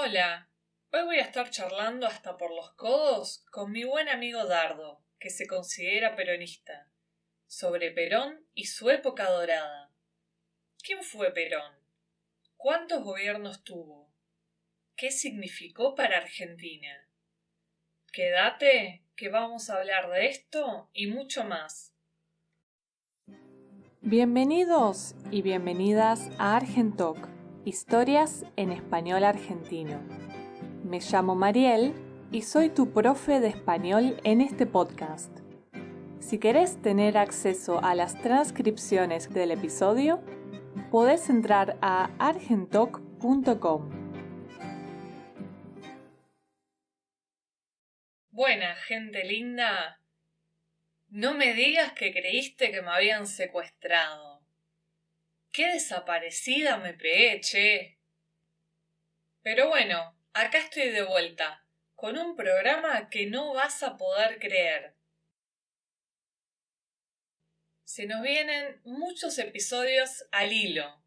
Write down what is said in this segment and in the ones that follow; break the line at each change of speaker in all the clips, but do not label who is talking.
Hola, hoy voy a estar charlando hasta por los codos con mi buen amigo Dardo, que se considera peronista, sobre Perón y su época dorada. ¿Quién fue Perón? ¿Cuántos gobiernos tuvo? ¿Qué significó para Argentina? Quédate, que vamos a hablar de esto y mucho más.
Bienvenidos y bienvenidas a Argentalk, historias en español argentino. Me llamo Mariel y soy tu profe de español en este podcast. Si querés tener acceso a las transcripciones del episodio, podés entrar a argentalk.com.
Buena, gente linda. No me digas que creíste que me habían secuestrado. ¡Qué desaparecida me pegué, che! Pero bueno, acá estoy de vuelta, con un programa que no vas a poder creer. Se nos vienen muchos episodios al hilo,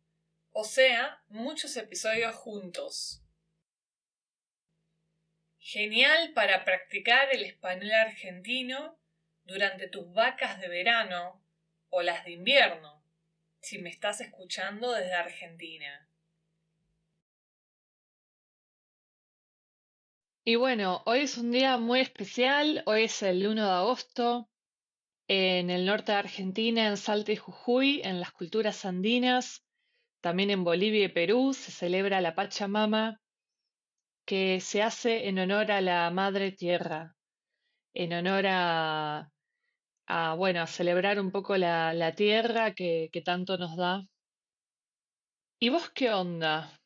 o sea, muchos episodios juntos. Genial para practicar el español argentino durante tus vacas de verano o las de invierno, si me estás escuchando desde Argentina.
Y bueno, hoy es un día muy especial, hoy es el 1 de agosto, en el norte de Argentina, en Salta y Jujuy, en las culturas andinas, también en Bolivia y Perú se celebra la Pachamama, que se hace en honor a la Madre Tierra, en honor a celebrar un poco la tierra que tanto nos da. ¿Y vos qué onda?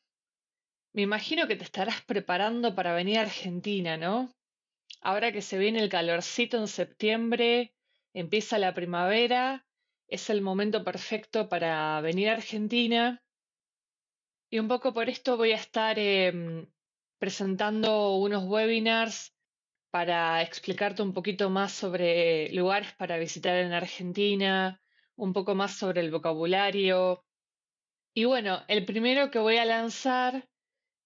Me imagino que te estarás preparando para venir a Argentina, ¿no? Ahora que se viene el calorcito en septiembre, empieza la primavera, es el momento perfecto para venir a Argentina. Y un poco por esto voy a estar presentando unos webinars para explicarte un poquito más sobre lugares para visitar en Argentina, un poco más sobre el vocabulario. Y bueno, el primero que voy a lanzar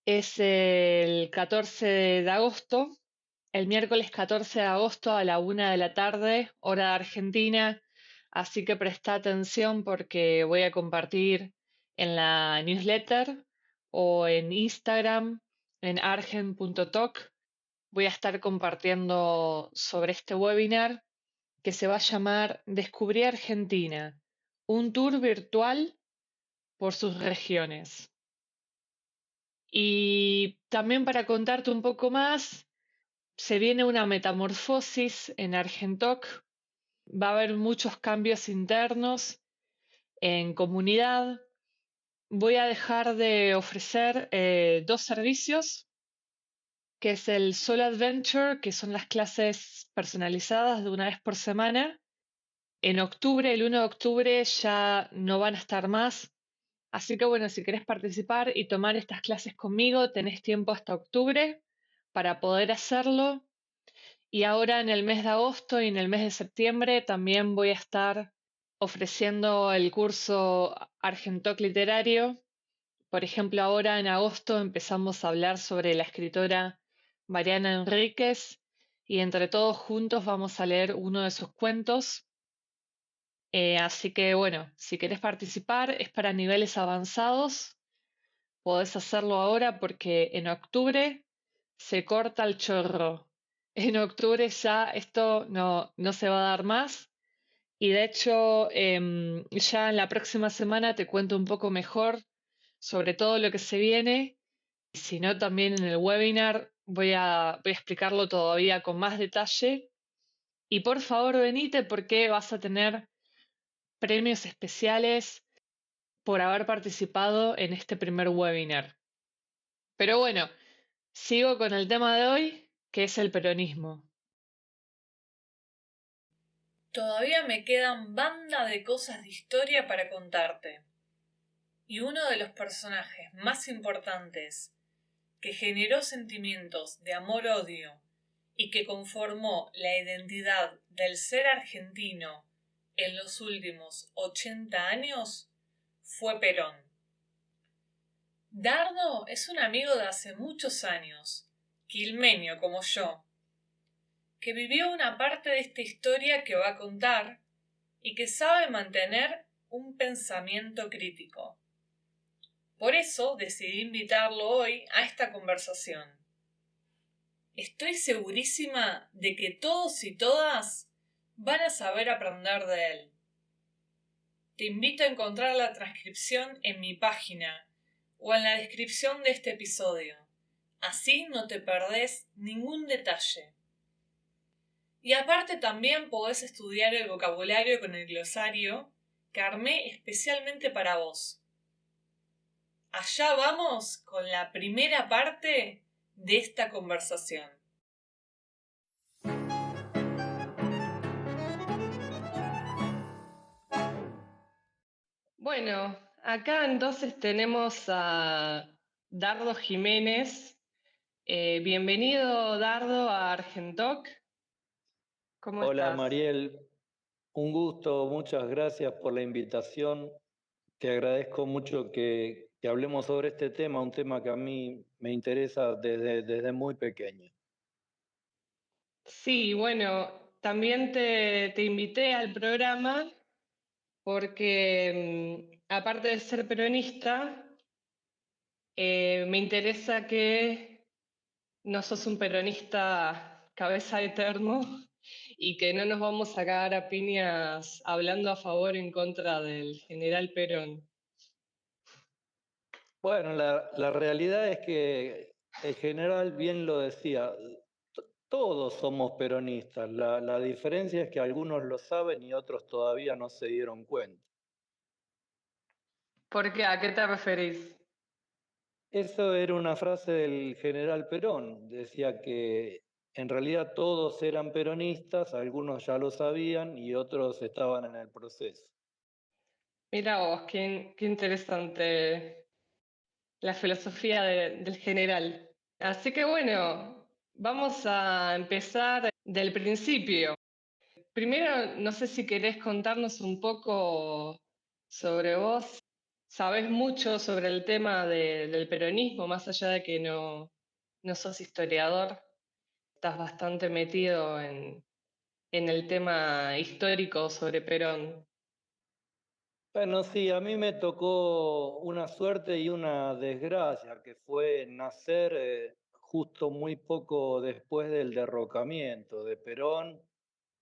es el 14 de agosto, el miércoles 14 de agosto a la 1 de la tarde, hora de Argentina. Así que presta atención porque voy a compartir en la newsletter o en Instagram, en argen.talk. Voy a estar compartiendo sobre este webinar que se va a llamar Descubrí Argentina, un tour virtual por sus regiones. Y también para contarte un poco más, se viene una metamorfosis en Argentoc, va a haber muchos cambios internos en comunidad. Voy a dejar de ofrecer dos servicios, que es el Solo Adventure, que son las clases personalizadas de una vez por semana. En octubre, el 1 de octubre, ya no van a estar más. Así que bueno, si querés participar y tomar estas clases conmigo, tenés tiempo hasta octubre para poder hacerlo. Y ahora en el mes de agosto y en el mes de septiembre también voy a estar ofreciendo el curso Argentoc Literario. Por ejemplo, ahora en agosto empezamos a hablar sobre la escritora Mariana Enríquez y entre todos juntos vamos a leer uno de sus cuentos. Así que bueno, si querés participar es para niveles avanzados. Podés hacerlo ahora porque en octubre se corta el chorro. En octubre ya esto no se va a dar más. Y de hecho, ya en la próxima semana te cuento un poco mejor sobre todo lo que se viene. Y si no, también en el webinar voy a explicarlo todavía con más detalle. Y por favor, venite porque vas a tener premios especiales por haber participado en este primer webinar. Pero bueno, sigo con el tema de hoy, que es el peronismo.
Todavía me quedan banda de cosas de historia para contarte. Y uno de los personajes más importantes que generó sentimientos de amor-odio y que conformó la identidad del ser argentino en los últimos 80 años fue Perón. Dardo es un amigo de hace muchos años, quilmeño como yo, que vivió una parte de esta historia que va a contar y que sabe mantener un pensamiento crítico. Por eso decidí invitarlo hoy a esta conversación. Estoy segurísima de que todos y todas van a saber aprender de él. Te invito a encontrar la transcripción en mi página o en la descripción de este episodio. Así no te perdés ningún detalle. Y aparte también podés estudiar el vocabulario con el glosario que armé especialmente para vos. Allá vamos con la primera parte de esta conversación.
Bueno, acá entonces tenemos a Dardo Jiménez. Bienvenido, Dardo, a Argentoc. ¿Cómo
Hola
estás?
Mariel, un gusto, muchas gracias por la invitación. Te agradezco mucho que hablemos sobre este tema, un tema que a mí me interesa desde muy pequeño.
Sí, bueno, también te invité al programa porque aparte de ser peronista, me interesa que no sos un peronista cabeza eterno y que no nos vamos a cagar a piñas hablando a favor o en contra del general Perón.
Bueno, la realidad es que el general bien lo decía, todos somos peronistas, la diferencia es que algunos lo saben y otros todavía no se dieron cuenta.
¿Por qué? ¿A qué te referís?
Eso era una frase del general Perón. Decía que en realidad todos eran peronistas, algunos ya lo sabían y otros estaban en el proceso.
Mira vos, qué interesante la filosofía del general. Así que bueno, vamos a empezar del principio. Primero, no sé si querés contarnos un poco sobre vos. Sabés mucho sobre el tema del peronismo, más allá de que no sos historiador, estás bastante metido en el tema histórico sobre Perón.
Bueno, sí, a mí me tocó una suerte y una desgracia, que fue nacer justo muy poco después del derrocamiento de Perón,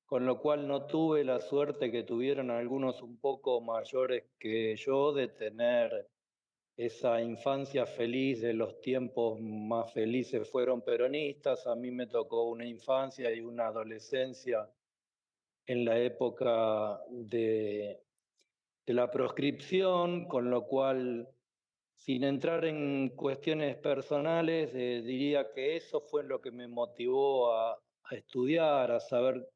con lo cual no tuve la suerte que tuvieron algunos un poco mayores que yo de tener esa infancia feliz de los tiempos más felices fueron peronistas. A mí me tocó una infancia y una adolescencia en la época de la proscripción, con lo cual, sin entrar en cuestiones personales, diría que eso fue lo que me motivó a estudiar, a saber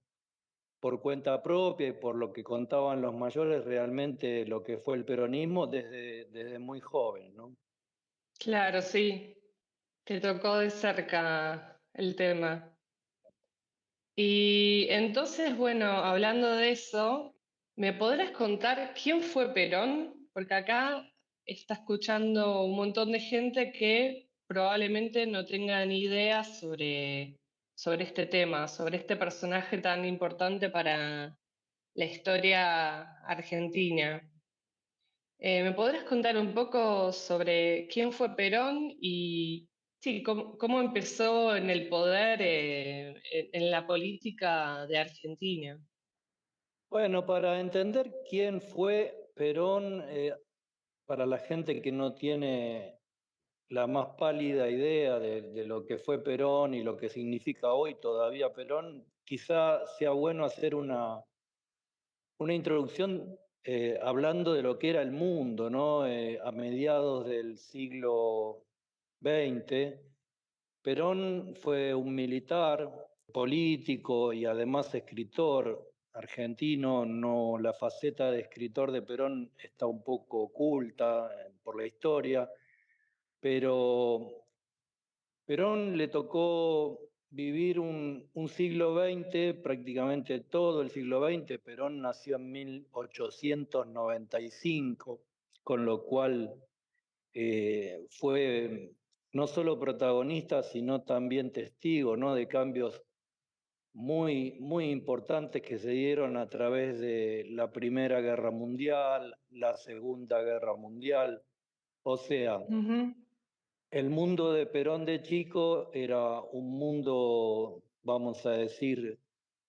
por cuenta propia y por lo que contaban los mayores realmente lo que fue el peronismo desde muy joven, ¿no?
Claro, sí, te tocó de cerca el tema. Y entonces, bueno, hablando de eso, ¿me podrás contar quién fue Perón? Porque acá está escuchando un montón de gente que probablemente no tenga ni idea sobre este tema, sobre este personaje tan importante para la historia argentina. ¿Me podrás contar un poco sobre quién fue Perón y sí, cómo empezó en el poder, en la política de Argentina?
Bueno, para entender quién fue Perón, para la gente que no tiene la más pálida idea de lo que fue Perón y lo que significa hoy todavía Perón, quizá sea bueno hacer una introducción hablando de lo que era el mundo, ¿no? A mediados del siglo XX, Perón fue un militar, político y además escritor argentino. No, la faceta de escritor de Perón está un poco oculta por la historia, pero Perón le tocó vivir un siglo XX, prácticamente todo el siglo XX. Perón nació en 1895, con lo cual fue no solo protagonista, sino también testigo, ¿no?, de cambios muy, muy importantes que se dieron a través de la Primera Guerra Mundial, la Segunda Guerra Mundial. O sea,
Ujú.
el mundo de Perón de chico era un mundo, vamos a decir,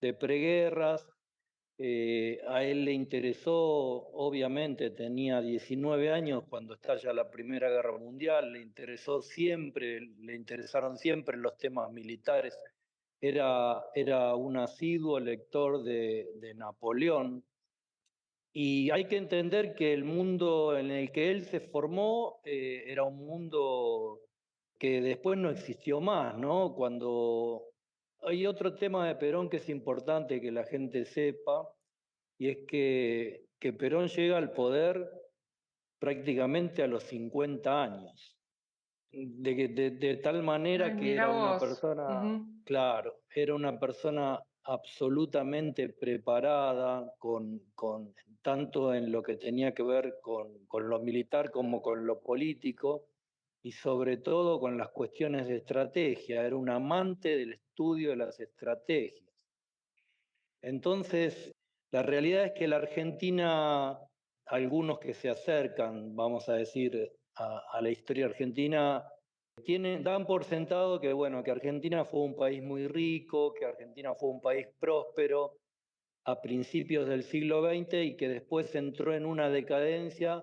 de preguerras. A él le interesó, obviamente, tenía 19 años cuando estalla la Primera Guerra Mundial, le interesó siempre, le interesaron siempre los temas militares. Era un asiduo lector de Napoleón. Y hay que entender que el mundo en el que él se formó era un mundo que después no existió más, ¿no? Cuando hay otro tema de Perón que es importante que la gente sepa, y es que Perón llega al poder prácticamente a los 50 años, de tal
Ay,
manera que
mira
era una
vos.
persona,
Ujú.
claro, era una persona absolutamente preparada, tanto en lo que tenía que ver con lo militar como con lo político, y sobre todo con las cuestiones de estrategia. Era un amante del estudio de las estrategias. Entonces, la realidad es que la Argentina, algunos que se acercan, vamos a decir, a la historia argentina, dan por sentado que, bueno, que Argentina fue un país muy rico, que Argentina fue un país próspero a principios del siglo XX y que después entró en una decadencia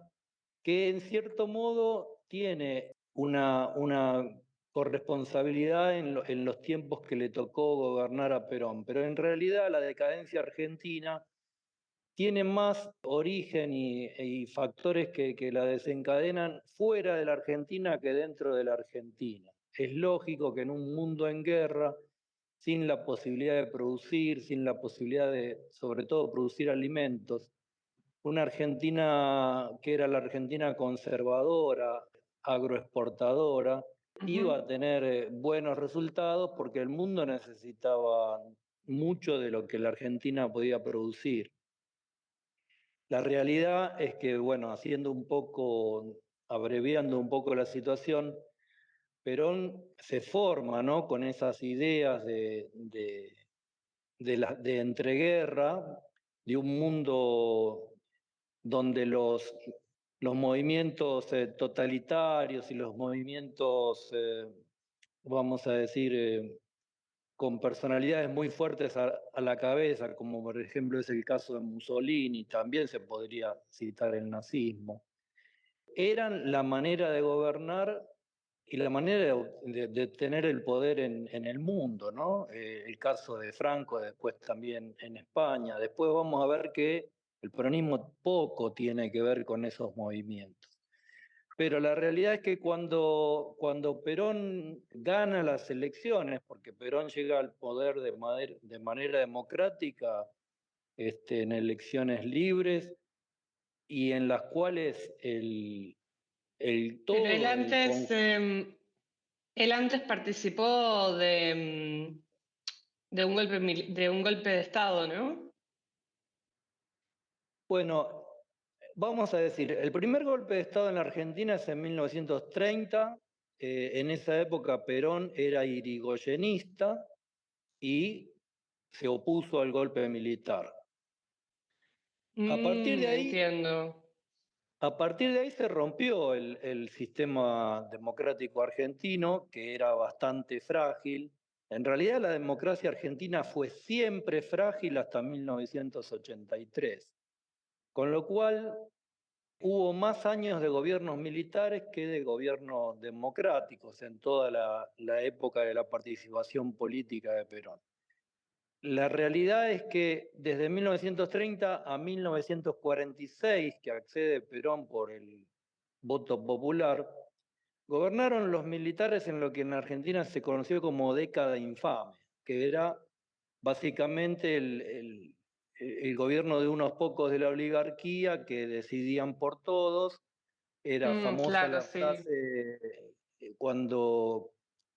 que en cierto modo tiene una corresponsabilidad en los tiempos que le tocó gobernar a Perón, pero en realidad la decadencia argentina tiene más origen y factores que la desencadenan fuera de la Argentina que dentro de la Argentina. Es lógico que en un mundo en guerra, sin la posibilidad de producir, sin la posibilidad de, sobre todo, producir alimentos, una Argentina que era la Argentina conservadora, agroexportadora, iba
Ujú.
a tener buenos resultados porque el mundo necesitaba mucho de lo que la Argentina podía producir. La realidad es que, bueno, haciendo un poco, abreviando un poco la situación, Perón se forma, ¿no?, con esas ideas de entreguerra, de un mundo donde los movimientos totalitarios y los movimientos, vamos a decir, con personalidades muy fuertes a la cabeza, como por ejemplo es el caso de Mussolini, también se podría citar el nazismo, eran la manera de gobernar y la manera de tener el poder en el mundo, ¿no? El caso de Franco, después también en España. Después vamos a ver que el peronismo poco tiene que ver con esos movimientos. Pero la realidad es que cuando Perón gana las elecciones, porque Perón llega al poder de manera democrática, en elecciones libres y en las cuales
Pero
todo el
él antes participó de un de un golpe de Estado, ¿no?
bueno, vamos a decir, el primer golpe de Estado en la Argentina es en 1930. En esa época Perón era irigoyenista y se opuso al golpe militar. A partir de ahí,
Entiendo.
a partir de ahí se rompió el sistema democrático argentino, que era bastante frágil. En realidad la democracia argentina fue siempre frágil hasta 1983, con lo cual hubo más años de gobiernos militares que de gobiernos democráticos en toda la época de la participación política de Perón. La realidad es que desde 1930 a 1946, que accede Perón por el voto popular, gobernaron los militares en lo que en Argentina se conoció como década infame, que era básicamente el gobierno de unos pocos de la oligarquía que decidían por todos. Era famosa
Claro,
la
sí.
frase cuando,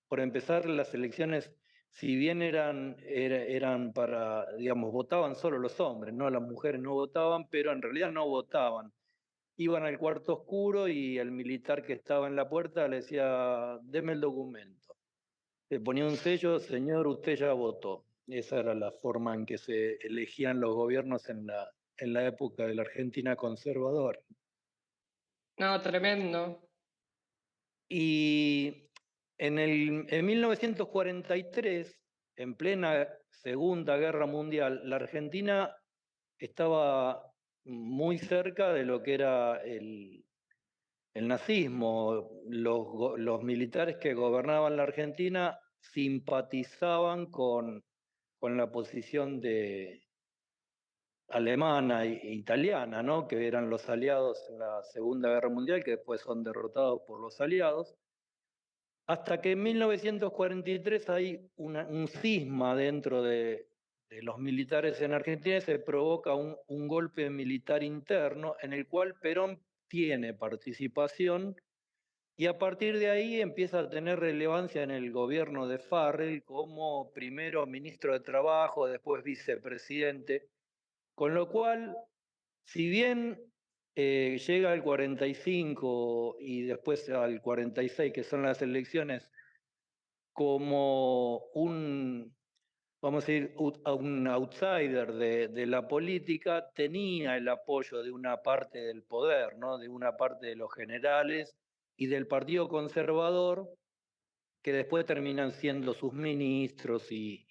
por empezar, las elecciones, si bien eran para, digamos, votaban solo los hombres, ¿no? Las mujeres no votaban, pero en realidad no votaban. iban al cuarto oscuro y el militar que estaba en la puerta le decía, deme el documento. Le ponía un sello, señor, usted ya votó. Esa era la forma en que se elegían los gobiernos en la época de la Argentina conservadora.
No, tremendo.
Y en 1943, en plena Segunda Guerra Mundial, la Argentina estaba muy cerca de lo que era el nazismo. Los militares que gobernaban la Argentina simpatizaban con la posición alemana e italiana, ¿no? Que eran los aliados en la Segunda Guerra Mundial, que después son derrotados por los aliados. Hasta que en 1943 hay un cisma dentro de los militares en Argentina y se provoca un golpe militar interno en el cual Perón tiene participación y a partir de ahí empieza a tener relevancia en el gobierno de Farrell como primero ministro de Trabajo, después vicepresidente, con lo cual, si bien llega al 45 y después al 46, que son las elecciones, como vamos a decir, un outsider de la política, tenía el apoyo de una parte del poder, ¿no? De una parte de los generales y del Partido Conservador, que después terminan siendo sus ministros y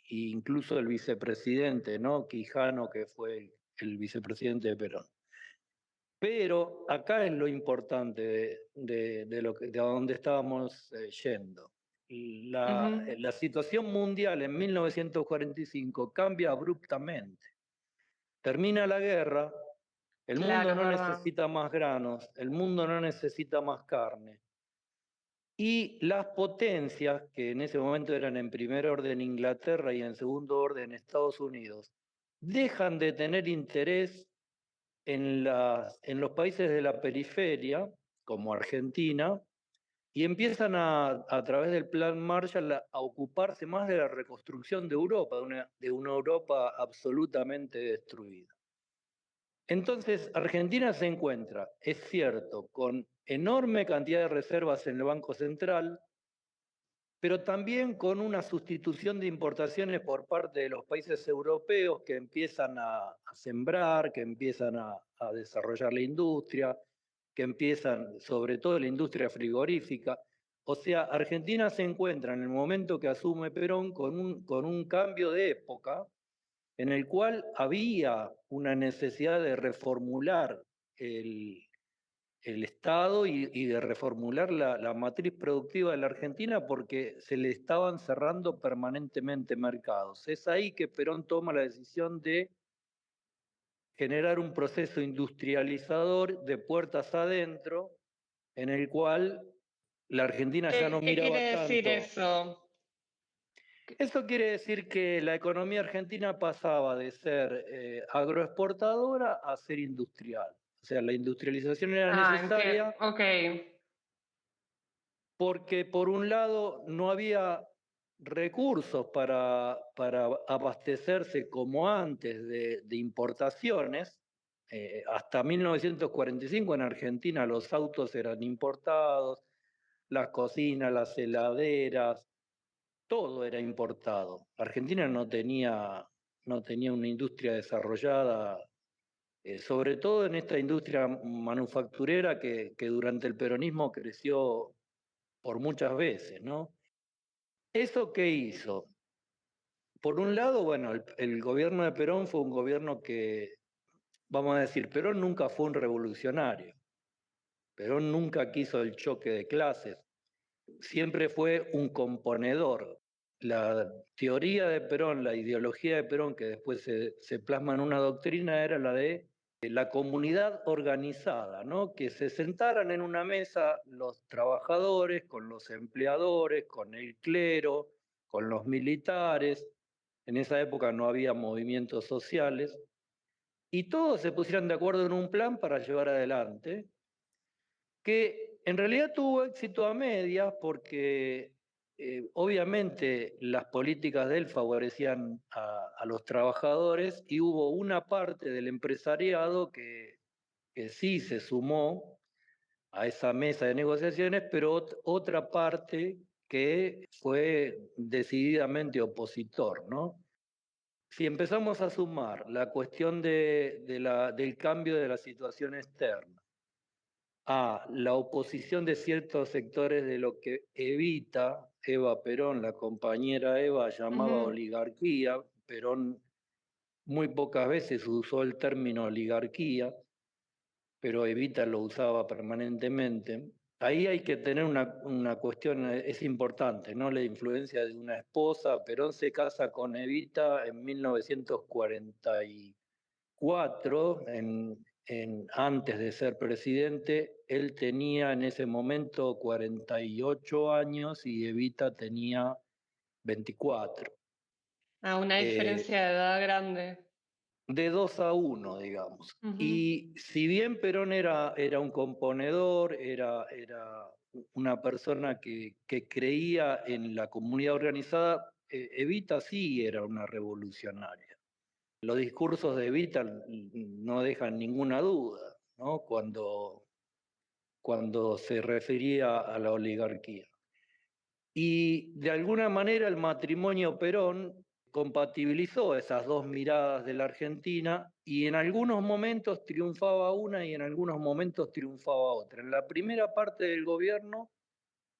incluso el vicepresidente, ¿no? Quijano, que fue el vicepresidente de Perón. Pero acá es lo importante de a dónde estábamos yendo. La situación mundial en 1945 cambia abruptamente. Termina la guerra, el mundo
Claro, es
no
verdad.
necesita más granos, el mundo no necesita más carne. Y las potencias, que en ese momento eran en primer orden Inglaterra y en segundo orden Estados Unidos, dejan de tener interés en los países de la periferia, como Argentina, y empiezan a través del Plan Marshall a ocuparse más de la reconstrucción de Europa, de una Europa absolutamente destruida. Entonces, Argentina se encuentra, es cierto, con enorme cantidad de reservas en el Banco Central, pero también con una sustitución de importaciones por parte de los países europeos que empiezan a sembrar, que empiezan a desarrollar la industria, que empiezan, sobre todo la industria frigorífica. O sea, Argentina se encuentra en el momento que asume Perón con un cambio de época en el cual había una necesidad de reformular el, el Estado y de reformular la matriz productiva de la Argentina porque se le estaban cerrando permanentemente mercados. Es ahí que Perón toma la decisión de generar un proceso industrializador de puertas adentro en el cual la Argentina ya no
¿Qué quiere
miraba
decir
tanto.
eso?
Eso quiere decir que la economía argentina pasaba de ser agroexportadora a ser industrial. O sea, la industrialización era necesaria
Ok.
porque por un lado no había recursos para abastecerse como antes de importaciones. Hasta 1945 en Argentina los autos eran importados, las cocinas, las heladeras, todo era importado. Argentina no tenía una industria desarrollada, sobre todo en esta industria manufacturera que durante el peronismo creció por muchas veces, ¿no? ¿Eso qué hizo? Por un lado, bueno, el gobierno de Perón fue un gobierno que, vamos a decir, Perón nunca fue un revolucionario. Perón nunca quiso el choque de clases. Siempre fue un componedor. La teoría de Perón, la ideología de Perón, que después se plasma en una doctrina, era la de la comunidad organizada, ¿no? Que se sentaran en una mesa los trabajadores con los empleadores, con el clero, con los militares. En esa época no había movimientos sociales. Y todos se pusieran de acuerdo en un plan para llevar adelante, que en realidad tuvo éxito a medias porque obviamente las políticas de él favorecían a los trabajadores y hubo una parte del empresariado que que sí se sumó a esa mesa de negociaciones, pero otra parte que fue decididamente opositor, ¿no? Si empezamos a sumar la cuestión del cambio de la situación externa a la oposición de ciertos sectores de lo que Evita, Eva Perón, la compañera Eva, llamaba
Ujú.
oligarquía. Perón muy pocas veces usó el término oligarquía, pero Evita lo usaba permanentemente. Ahí hay que tener una cuestión, es importante, ¿no? La influencia de una esposa. Perón se casa con Evita en 1944, antes de ser presidente. Él tenía en ese momento 48 años y Evita tenía 24.
Una
Eh,
diferencia de edad grande.
de 2-1, digamos.
Ujú.
Y si bien Perón era un componedor, era una persona que creía en la comunidad organizada, Evita sí era una revolucionaria. Los discursos de Evita no dejan ninguna duda, ¿no? Cuando se refería a la oligarquía. Y de alguna manera el matrimonio Perón compatibilizó esas dos miradas de la Argentina, y en algunos momentos triunfaba una y en algunos momentos triunfaba otra. En la primera parte del gobierno,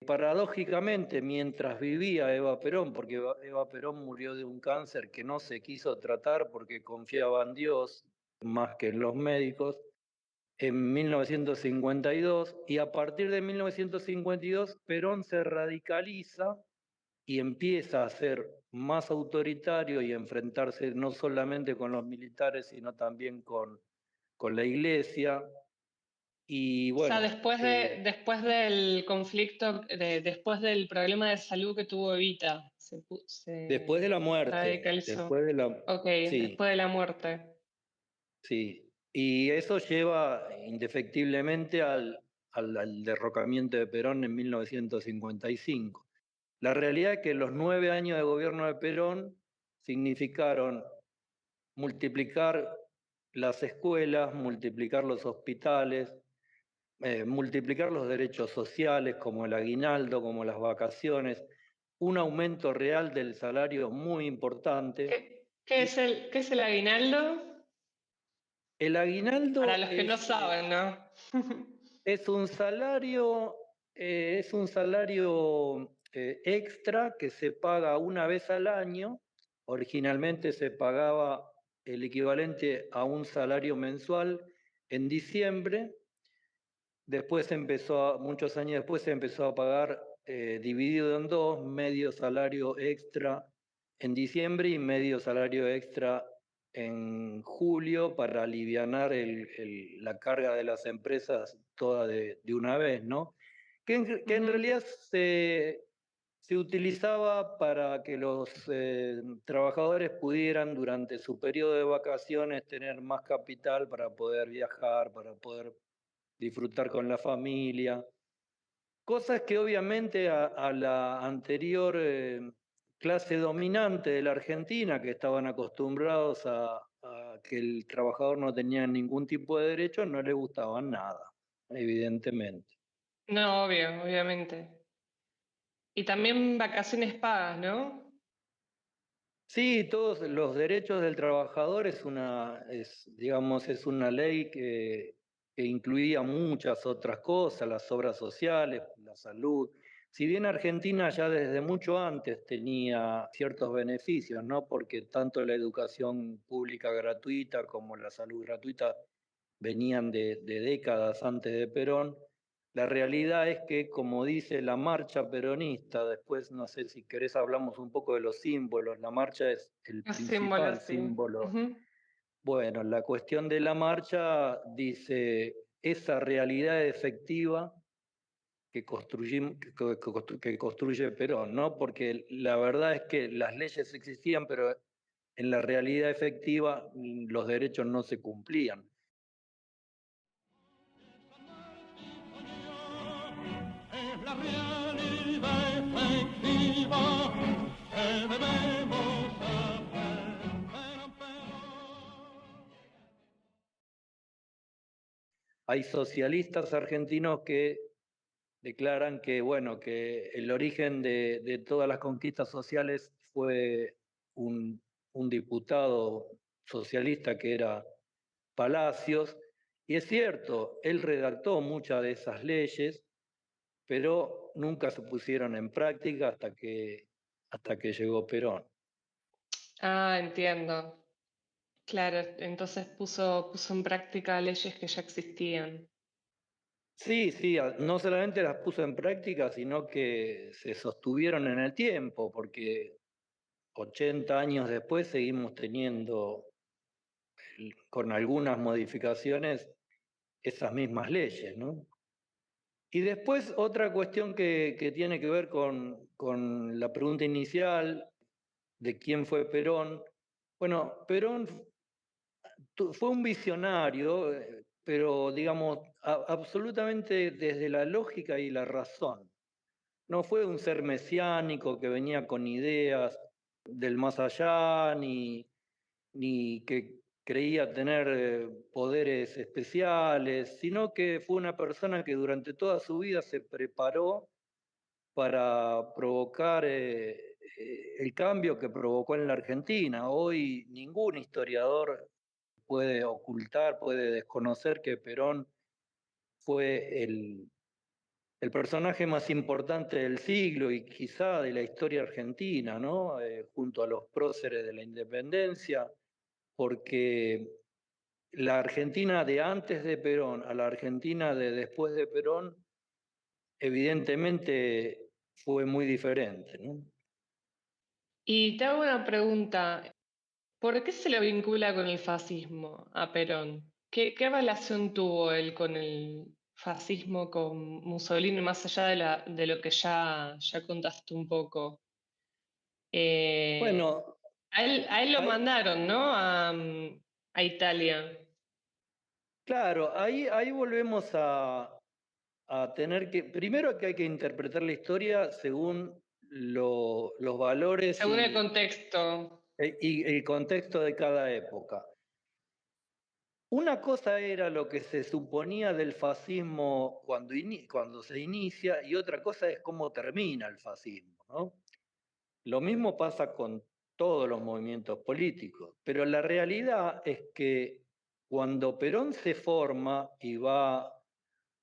paradójicamente, mientras vivía Eva Perón, porque Eva Perón murió de un cáncer que no se quiso tratar porque confiaba en Dios más que en los médicos, en 1952, y a partir de 1952 Perón se radicaliza y empieza a ser más autoritario y a enfrentarse no solamente con los militares, sino también con la iglesia. Y
O sea,
bueno,
después del conflicto, después del problema de salud que tuvo Evita, se
después de la muerte,
radicalizó. Ok,
sí,
después de la muerte.
sí. Y eso lleva indefectiblemente al derrocamiento de Perón en 1955. La realidad es que los 9 años de gobierno de Perón significaron multiplicar las escuelas, multiplicar los hospitales, multiplicar los derechos sociales como el aguinaldo, como las vacaciones, un aumento real del salario muy importante. Y
Qué es el aguinaldo?
el
Para
aguinaldo
los que no saben, ¿no?
es un salario, extra que se paga una vez al año. Originalmente se pagaba el equivalente a un salario mensual en diciembre. Después muchos años después se empezó a pagar dividido en dos, medio salario extra en diciembre y medio salario extra en julio, para alivianar la carga de las empresas toda de una vez, ¿no? Que en
Ujú.
realidad se utilizaba para que los trabajadores pudieran durante su periodo de vacaciones tener más capital para poder viajar, para poder disfrutar con la familia, cosas que obviamente a la anterior clase dominante de la Argentina, que estaban acostumbrados a que el trabajador no tenía ningún tipo de derecho, no le gustaban nada, evidentemente.
No, obviamente. Y también vacaciones pagas, ¿no?
Sí, todos los derechos del trabajador digamos, es una ley que incluía muchas otras cosas, las obras sociales, la salud. Si bien Argentina ya desde mucho antes tenía ciertos beneficios, ¿no? Porque tanto la educación pública gratuita como la salud gratuita venían de décadas antes de Perón. La realidad es que, como dice la marcha peronista, después no sé si querés hablamos un poco de los símbolos. La marcha es el
Los símbolos,
principal
sí.
símbolo.
Ujú.
Bueno, la cuestión de la marcha dice esa realidad efectiva que construye Perón, ¿no? Porque la verdad es que las leyes existían, pero en la realidad efectiva los derechos no se cumplían.
Es la realidad efectiva que debemos hacer.
hay socialistas argentinos que declaran que, bueno, que el origen de todas las conquistas sociales fue un diputado socialista que era Palacios, y es cierto, él redactó muchas de esas leyes, pero nunca se pusieron en práctica hasta que llegó Perón.
Ah, entiendo. Claro, entonces puso en práctica leyes que ya existían.
Sí, sí, no solamente las puso en práctica, sino que se sostuvieron en el tiempo, porque 80 años después seguimos teniendo, con algunas modificaciones, esas mismas leyes, ¿no? Y después otra cuestión que tiene que ver con la pregunta inicial de quién fue Perón. Bueno, Perón fue un visionario, pero digamos, absolutamente desde la lógica y la razón. No fue un ser mesiánico que venía con ideas del más allá, ni que creía tener poderes especiales, sino que fue una persona que durante toda su vida se preparó para provocar el cambio que provocó en la Argentina. Hoy ningún historiador puede ocultar, puede desconocer que Perón fue el personaje más importante del siglo y quizá de la historia argentina, ¿no? Junto a los próceres de la independencia, porque la Argentina de antes de Perón a la Argentina de después de Perón, evidentemente fue muy diferente, ¿no?
Y te hago una pregunta, ¿por qué se lo vincula con el fascismo a Perón? ¿Qué relación tuvo él con el fascismo, con Mussolini, más allá de lo que ya contaste un poco? Eh,
Bueno,
a él lo
hay,
mandaron, ¿no? A Italia.
claro, ahí volvemos a tener que, primero que hay que interpretar la historia según los valores
Según el contexto.
y el contexto de cada época. Una cosa era lo que se suponía del fascismo cuando se inicia y otra cosa es cómo termina el fascismo, ¿no? Lo mismo pasa con todos los movimientos políticos, pero la realidad es que cuando Perón se forma y va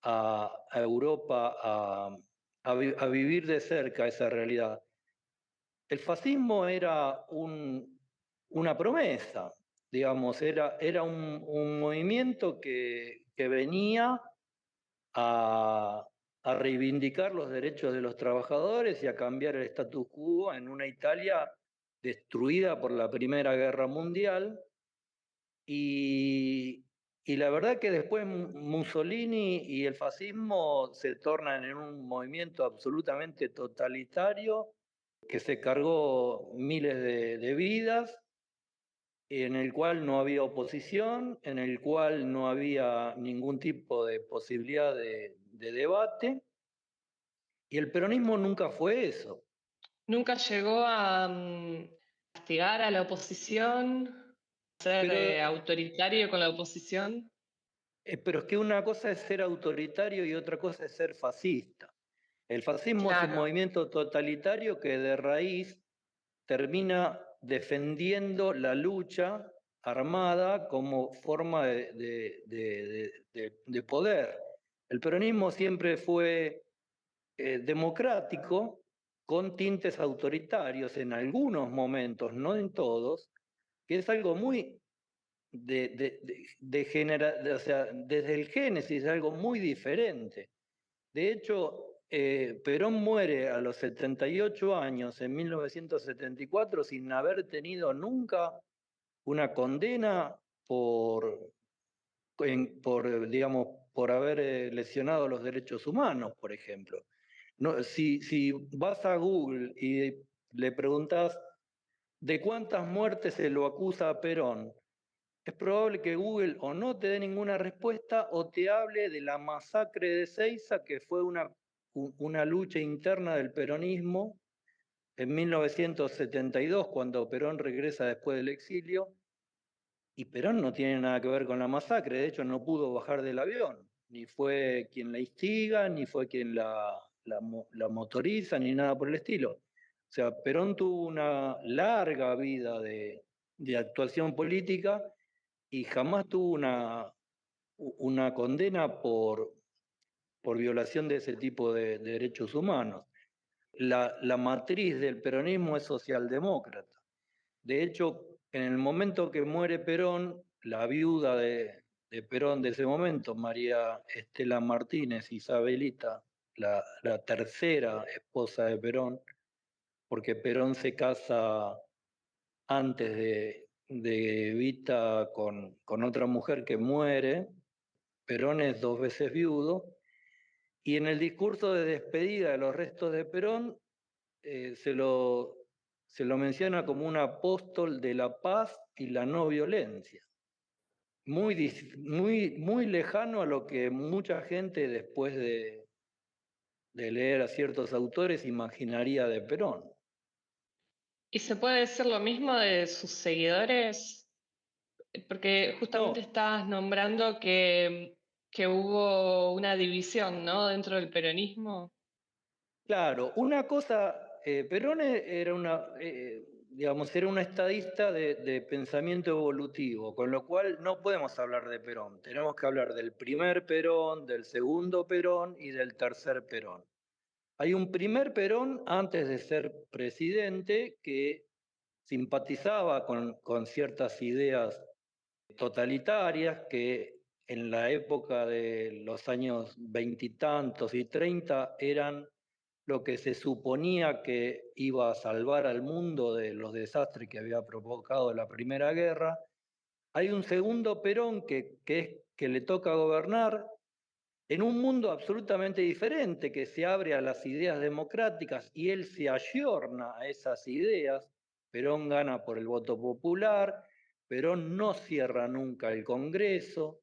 a Europa a vivir de cerca esa realidad, el fascismo era una promesa, digamos, era un movimiento que venía a, a reivindicar los derechos de los trabajadores y a cambiar el status quo en una Italia destruida por la Primera Guerra Mundial. Y, y la verdad que después Mussolini y el fascismo se tornan en un movimiento absolutamente totalitario que se cargó miles de vidas, en el cual no había oposición, en el cual no había ningún tipo de posibilidad de debate, y el peronismo nunca fue eso.
Nunca llegó a castigar a la oposición, ser
Pero,
autoritario con la oposición.
pero es que una cosa es ser autoritario y otra cosa es ser fascista. El fascismo es un
Claro.
movimiento totalitario que de raíz termina defendiendo la lucha armada como forma de poder. El peronismo siempre fue democrático, con tintes autoritarios en algunos momentos, no en todos, que es algo muy o sea, desde el génesis, es algo muy diferente. De hecho, Perón muere a los 78 años, en 1974, sin haber tenido nunca una condena digamos, por haber lesionado los derechos humanos, por ejemplo. No, si vas a Google y le preguntas de cuántas muertes se lo acusa a Perón, es probable que Google o no te dé ninguna respuesta o te hable de la masacre de Seiza, que fue una lucha interna del peronismo en 1972, cuando Perón regresa después del exilio, y Perón no tiene nada que ver con la masacre, de hecho no pudo bajar del avión. ni fue quien la instiga, ni fue quien la motoriza, ni nada por el estilo. O sea, Perón tuvo una larga vida de actuación política y jamás tuvo una condena por violación de ese tipo de derechos humanos. La matriz del peronismo es socialdemócrata. De hecho, en el momento que muere Perón, la viuda de Perón de ese momento, María Estela Martínez, Isabelita, la tercera esposa de Perón, porque Perón se casa antes de Evita con otra mujer que muere. Perón es 2 veces viudo, y en el discurso de despedida de los restos de Perón se lo menciona como un apóstol de la paz y la no violencia. Muy lejano a lo que mucha gente después de leer a ciertos autores imaginaría de Perón.
¿Y se puede decir lo mismo de sus seguidores? Porque justamente
No,
estabas nombrando que hubo una división, ¿no? Dentro del peronismo.
claro, una cosa, Perón digamos, era un estadista de pensamiento evolutivo, con lo cual no podemos hablar de Perón, tenemos que hablar del primer Perón, del segundo Perón y del tercer Perón. Hay un primer Perón antes de ser presidente que simpatizaba con ciertas ideas totalitarias que en la época de los años veintitantos y 30 eran lo que se suponía que iba a salvar al mundo de los desastres que había provocado la Primera Guerra. Hay un segundo Perón que le toca gobernar en un mundo absolutamente diferente, que se abre a las ideas democráticas y él se ayorna a esas ideas. Perón gana por el voto popular, Perón no cierra nunca el Congreso,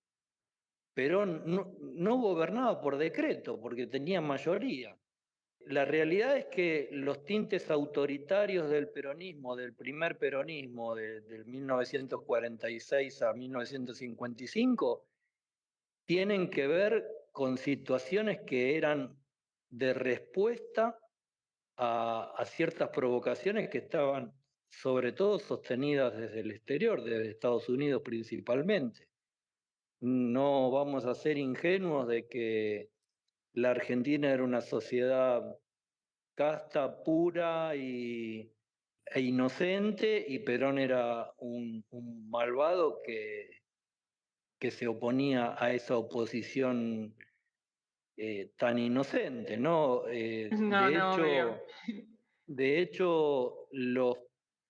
Perón no gobernaba por decreto porque tenía mayoría. La realidad es que los tintes autoritarios del peronismo, del primer peronismo, del 1946 a 1955, tienen que ver con situaciones que eran de respuesta a ciertas provocaciones que estaban sobre todo sostenidas desde el exterior, desde Estados Unidos principalmente. No vamos a ser ingenuos de que la Argentina era una sociedad casta, pura e inocente, y Perón era un malvado que se oponía a esa oposición tan inocente, ¿no?
No, no, obvio.
De hecho, los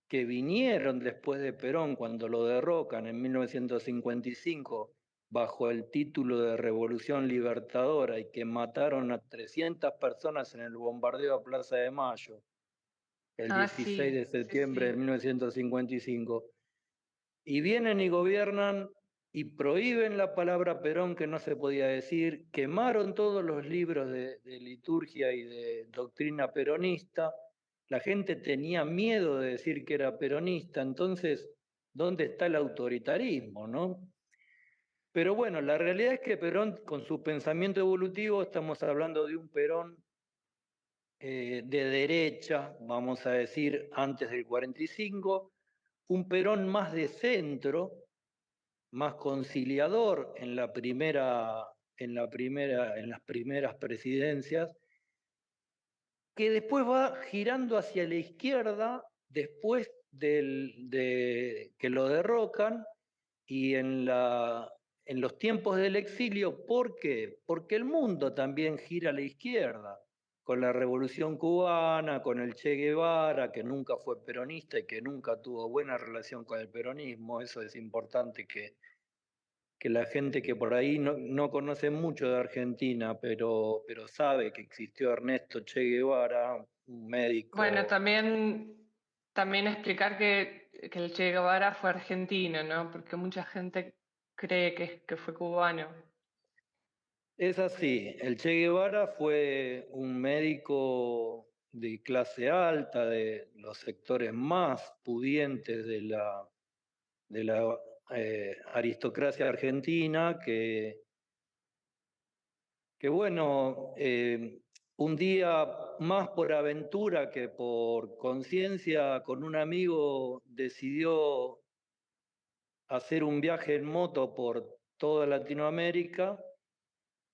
que vinieron después de Perón, cuando lo derrocan en 1955, bajo el título de Revolución Libertadora, y que mataron a 300 personas en el bombardeo a Plaza de Mayo, el
Ah,
16
sí,
de
sí,
septiembre de
sí.
1955, y vienen y gobiernan y prohíben la palabra Perón, que no se podía decir, quemaron todos los libros de liturgia y de doctrina peronista, la gente tenía miedo de decir que era peronista, entonces, ¿dónde está el autoritarismo, no? Pero bueno, la realidad es que Perón, con su pensamiento evolutivo, estamos hablando de un Perón de derecha, vamos a decir, antes del 45, un Perón más de centro, más conciliador en las primeras presidencias, que después va girando hacia la izquierda después de que lo derrocan, y en los tiempos del exilio. ¿Por qué? Porque el mundo también gira a la izquierda, con la Revolución Cubana, con el Che Guevara, que nunca fue peronista y que nunca tuvo buena relación con el peronismo. Eso es importante que la gente que por ahí no conoce mucho de Argentina, pero sabe que existió Ernesto Che Guevara, un
Bueno,
médico.
también explicar que el Che Guevara fue argentino, ¿no? Porque mucha gente cree que fue cubano.
Es así, el Che Guevara fue un médico de clase alta, de los sectores más pudientes de la aristocracia argentina, Que bueno, un día más por aventura que por conciencia, con un amigo decidió hacer un viaje en moto por toda Latinoamérica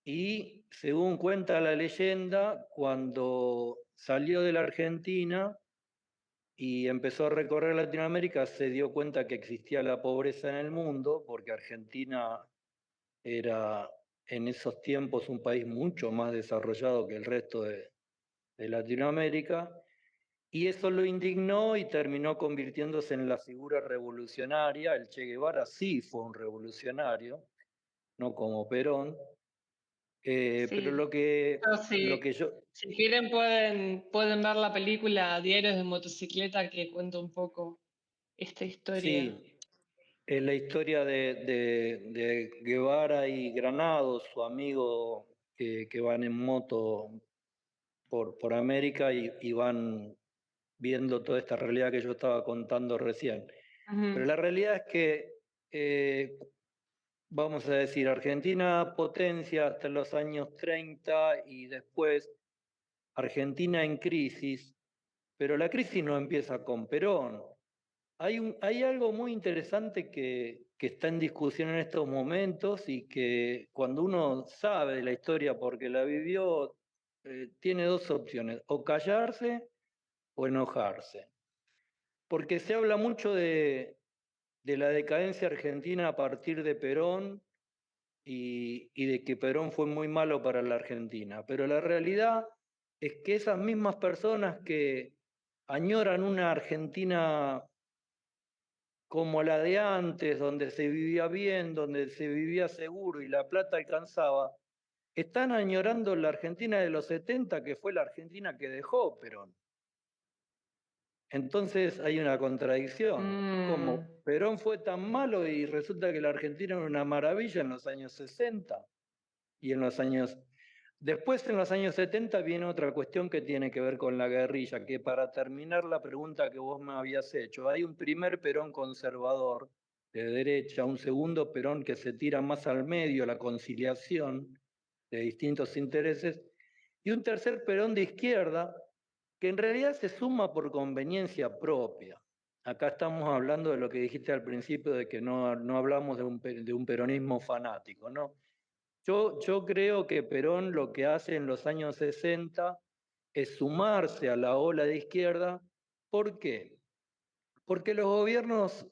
y, según cuenta la leyenda, cuando salió de la Argentina y empezó a recorrer Latinoamérica, se dio cuenta que existía la pobreza en el mundo, porque Argentina era en esos tiempos un país mucho más desarrollado que el resto de Latinoamérica, y eso lo indignó y terminó convirtiéndose en la figura revolucionaria. El Che Guevara sí fue un revolucionario, no como Perón, pero
Sí,
lo que yo,
si quieren pueden ver la película Diarios de motocicleta que cuenta un poco esta historia.
sí, es la historia de Guevara y Granados, su amigo que van en moto por América y van viendo toda esta realidad que yo estaba contando recién. Pero
Ujú.
la realidad es que, vamos a decir, Argentina potencia hasta los años 30 y después Argentina en crisis, pero la crisis no empieza con Perón. Hay algo muy interesante que está en discusión en estos momentos y que cuando uno sabe de la historia porque la vivió, tiene dos opciones, o callarse o enojarse. Porque se habla mucho de la decadencia argentina a partir de Perón y de que Perón fue muy malo para la Argentina. Pero la realidad es que esas mismas personas que añoran una Argentina como la de antes, donde se vivía bien, donde se vivía seguro y la plata alcanzaba, están añorando la Argentina de los 70, que fue la Argentina que dejó Perón. Entonces hay una contradicción.
Mm,
Como Perón fue tan malo y resulta que la Argentina era una maravilla en los años 60 y en los años... Después, en los años 70, viene otra cuestión que tiene que ver con la guerrilla, que para terminar la pregunta que vos me habías hecho, hay un primer Perón conservador de derecha, un segundo Perón que se tira más al medio, la conciliación de distintos intereses, y un tercer Perón de izquierda que en realidad se suma por conveniencia propia. Acá estamos hablando de lo que dijiste al principio, de que no hablamos de un peronismo fanático, ¿no? Yo creo que Perón lo que hace en los años 60 es sumarse a la ola de izquierda. ¿Por qué? Porque los gobiernos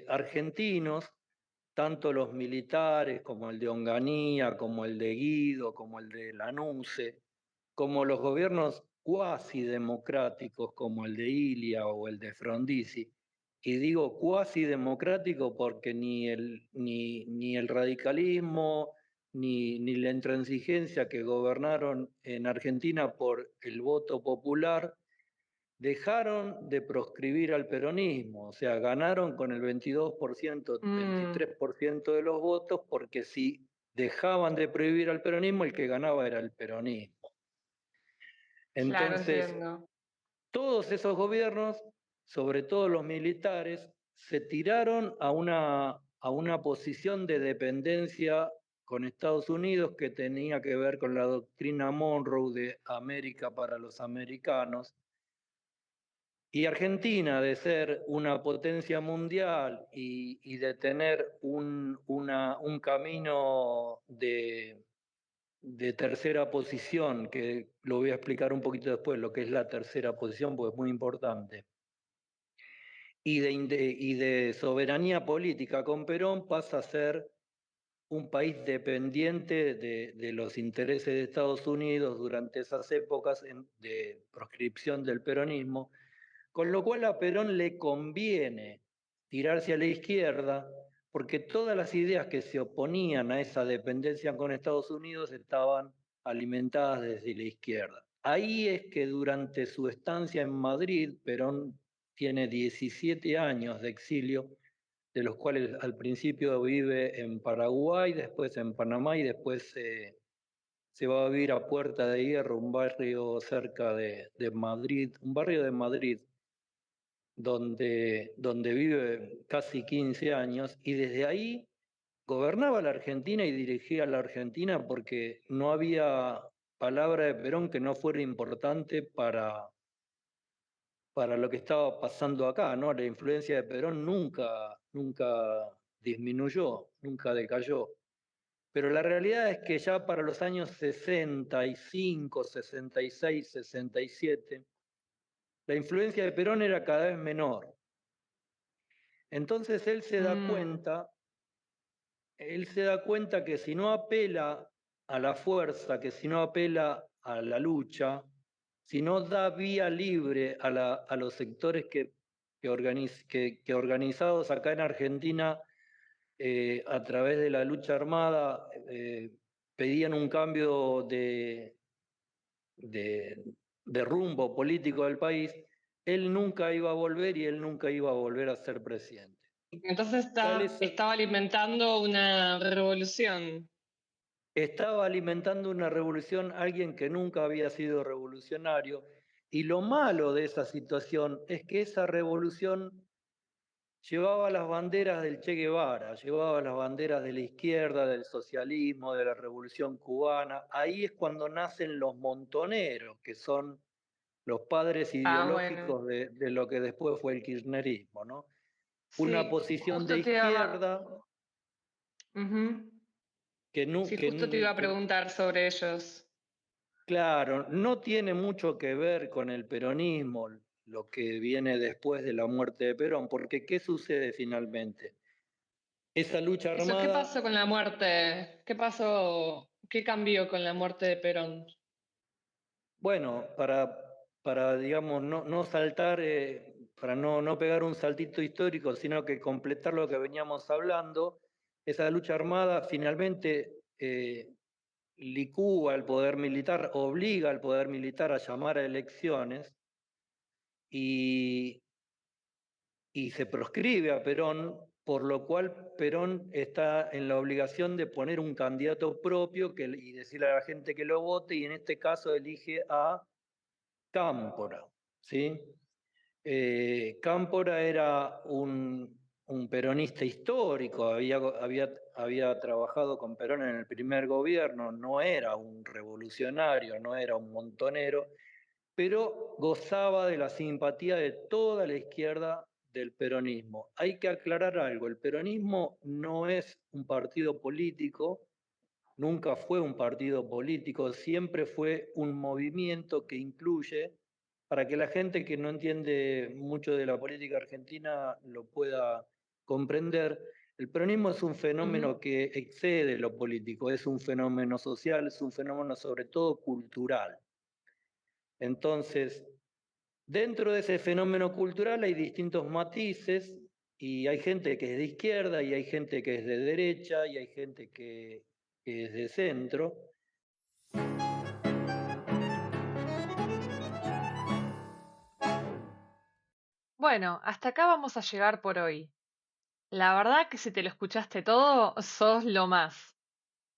argentinos, tanto los militares como el de Onganía, como el de Guido, como el de Lanusse, como los gobiernos cuasi democráticos como el de Ilia o el de Frondizi, y digo cuasi democrático porque ni el radicalismo ni la intransigencia que gobernaron en Argentina por el voto popular dejaron de proscribir al peronismo, o sea, ganaron con el 22%,
mm,
23% de los votos, porque si dejaban de prohibir al peronismo, el que ganaba era el peronismo.
claro,
Entonces,
entiendo.
todos esos gobiernos, sobre todo los militares, se tiraron a una posición de dependencia con Estados Unidos que tenía que ver con la doctrina Monroe de América para los americanos. Y Argentina, de ser una potencia mundial y de tener un camino de tercera posición, que lo voy a explicar un poquito después, lo que es la tercera posición, porque es muy importante, y de soberanía política con Perón, pasa a ser un país dependiente de los intereses de Estados Unidos durante esas épocas de proscripción del peronismo, con lo cual a Perón le conviene tirarse a la izquierda, porque todas las ideas que se oponían a esa dependencia con Estados Unidos estaban alimentadas desde la izquierda. Ahí es que durante su estancia en Madrid, Perón tiene 17 años de exilio, de los cuales al principio vive en Paraguay, después en Panamá y después se va a vivir a Puerta de Hierro, un barrio cerca de Madrid, un barrio de Madrid donde vive casi 15 años y desde ahí gobernaba la Argentina y dirigía la Argentina porque no había palabra de Perón que no fuera importante para lo que estaba pasando acá, ¿no? La influencia de Perón nunca disminuyó, nunca decayó. Pero la realidad es que ya para los años 65, 66, 67, la influencia de Perón era cada vez menor. Entonces él se da cuenta que si no apela a la fuerza, que si no apela a la lucha, si no da vía libre a los sectores que organizados acá en Argentina a través de la lucha armada pedían un cambio de rumbo político del país, él nunca iba a volver y él nunca iba a volver a ser presidente.
Entonces estaba alimentando una revolución.
Estaba alimentando una revolución alguien que nunca había sido revolucionario, y lo malo de esa situación es que esa revolución llevaba las banderas del Che Guevara, llevaba las banderas de la izquierda, del socialismo, de la revolución cubana. Ahí es cuando nacen los montoneros, que son los padres ideológicos de lo que después fue el kirchnerismo, ¿no?
Sí,
una posición de izquierda
justo te iba a preguntar sobre ellos.
Claro, no tiene mucho que ver con el peronismo, lo que viene después de la muerte de Perón, porque ¿qué sucede finalmente? Esa lucha armada...
¿Qué pasó con la muerte? ¿Qué pasó? ¿Qué cambió con la muerte de Perón?
Bueno, para digamos, no saltar, para no pegar un saltito histórico, sino que completar lo que veníamos hablando, esa lucha armada finalmente licúa al poder militar, obliga al poder militar a llamar a elecciones y se proscribe a Perón, por lo cual Perón está en la obligación de poner un candidato propio y decirle a la gente que lo vote, y en este caso elige a Cámpora, ¿sí? Cámpora era un peronista histórico, había trabajado con Perón en el primer gobierno, no era un revolucionario, no era un montonero, pero gozaba de la simpatía de toda la izquierda del peronismo. Hay que aclarar algo, el peronismo no es un partido político, nunca fue un partido político, siempre fue un movimiento que incluye, para que la gente que no entiende mucho de la política argentina lo pueda comprender, el peronismo es un fenómeno que excede lo político, es un fenómeno social, es un fenómeno sobre todo cultural. Entonces, dentro de ese fenómeno cultural hay distintos matices y hay gente que es de izquierda y hay gente que es de derecha y hay gente que es de centro.
Bueno, hasta acá vamos a llegar por hoy. La verdad que si te lo escuchaste todo, sos lo más.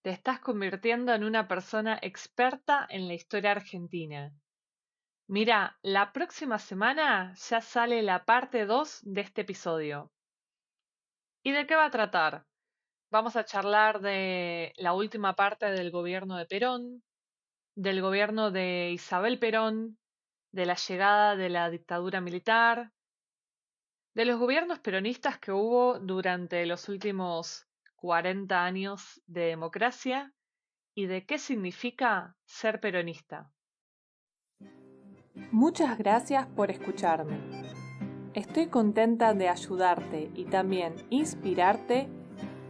Te estás convirtiendo en una persona experta en la historia argentina. Mira, la próxima semana ya sale la parte 2 de este episodio. ¿Y de qué va a tratar? Vamos a charlar de la última parte del gobierno de Perón, del gobierno de Isabel Perón, de la llegada de la dictadura militar, de los gobiernos peronistas que hubo durante los últimos 40 años de democracia y de qué significa ser peronista.
Muchas gracias por escucharme. Estoy contenta de ayudarte y también inspirarte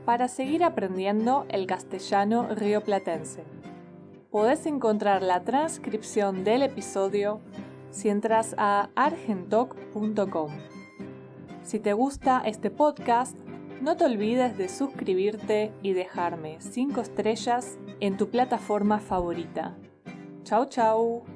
para seguir aprendiendo el castellano rioplatense. Podés encontrar la transcripción del episodio si entras a argentoc.com. Si te gusta este podcast, no te olvides de suscribirte y dejarme 5 estrellas en tu plataforma favorita. Chau, chau.